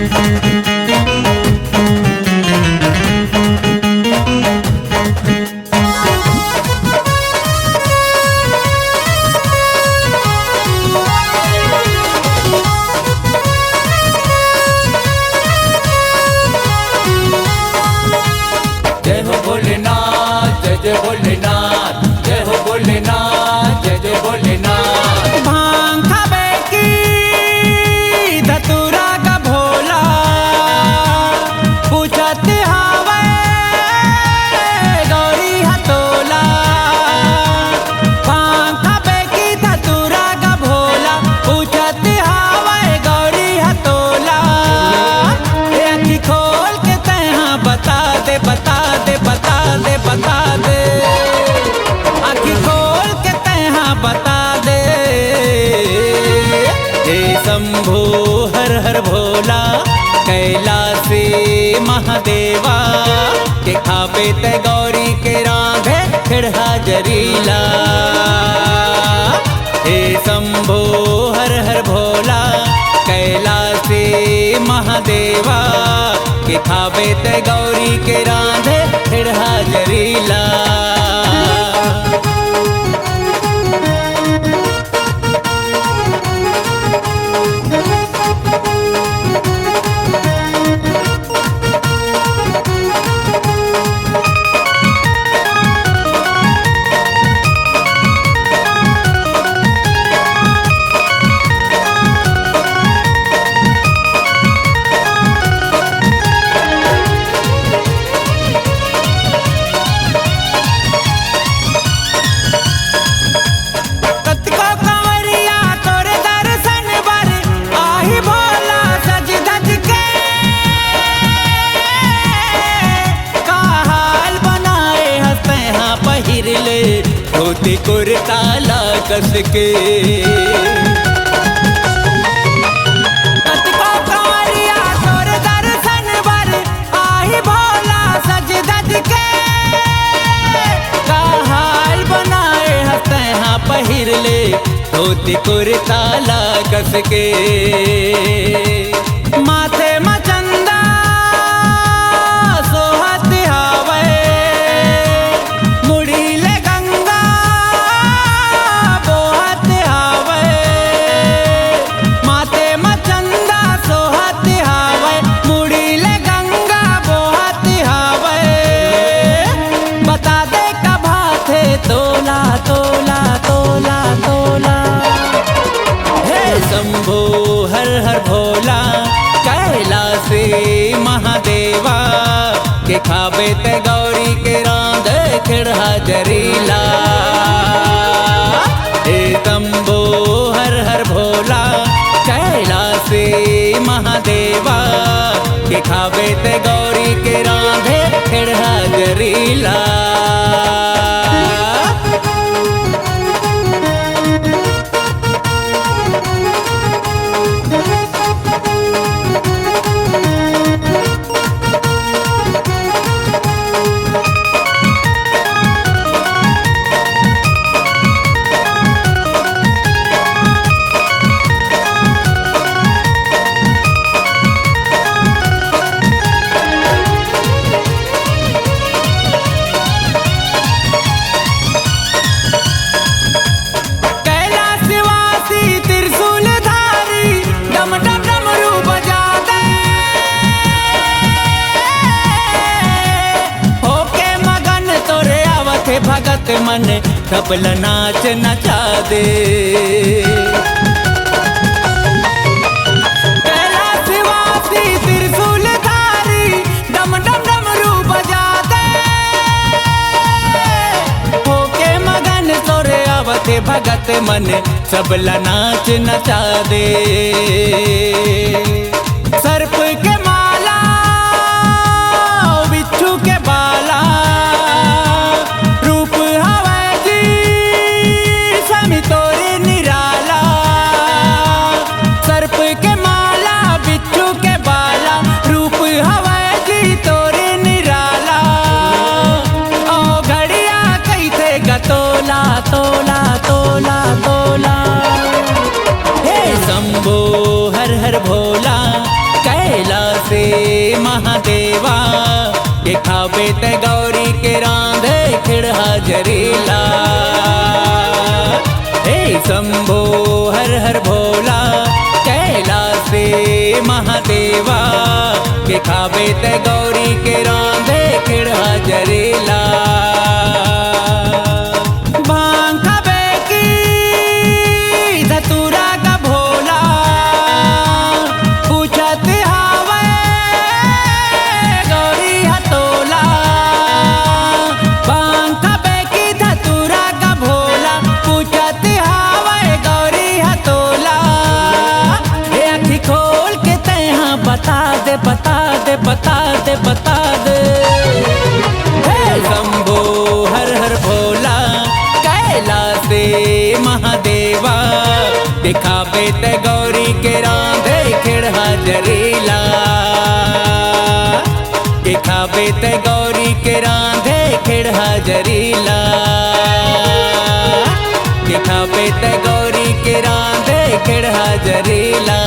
जय हो भोलेनाथ, जय जय भोलेनाथ, जय हो भोलेनाथ, जय जय भोलेनाथ। भांग खाबे की धतूरा का भोला पूछत हावे गौरी हतोला। भांग खाबे की धतूरा का भोला पूछत हावे गौरी हतोला। अखी खोल के तैहा बता दे बता दे बता दे बता दे। आखी खोल के तैहा बता दे। हे शंभो हर हर भोला कैलासी महादेवा के खाबे ते गौरी के रांधे फिर हाजरीला। हे शंभो हर हर भोला कैलासी महादेवा के खाबे ते गौरी के रांधे फिर हाजरीला। धोती कुर्ता कस के कांवरिया तोर दर्शन बर आही भोला सज धज के। का हाल बनाए हंसते हाँ पहिर ले धोती कुर्ता कस के। माथे मचंदा सोहत हावे तोला तोला तोला तोला। हे शंभो हर हर भोला कैलासी महादेवा के खाबे ते गौरी के रांधे खिड़ हाजरीला। हे शंभो हर हर भोला कैलासी महादेवा के खाबे ते गौरी के रांधे खिड़ हाजरीला। भगत मन तबला नाच नचा दे। कैलाशवासी त्रिशूल धारी डम डम डमरू बजा दे। होके मगन तोरे आवते भगत मन तबला नाच नचा दे। सर्प के माला बिच्छू के बाला तोरे निराला। सर्प के माला बिच्छू के बाला रूप हवा जी तोरे निराला। ओ घड़िया कैसे गतोला तोला तोला तोला। हे शंभो हर हर भोला महादेवा के खावे ते गौरी के रांधे खिड़ा जरेला भांग खावे की धतूरा का भोला पूछत हावे गौरी हतोला भांग खावे की धतूरा का भोला पूछत हावे गौरी हतोला हे अखी खोल के तैहा बता दे बता दे बता दे बता दे हे शंभो हर हर भोला कैलासे महादेवा दिखावे ते गौरी के रांधे खिड़ा जरेला दिखावे ते गौरी के रांधे खिड़ा जरेला दिखावे ते गौरी के रांधे खिड़ा जरेला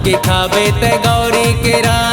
दिखावे ते गौरी के रांधे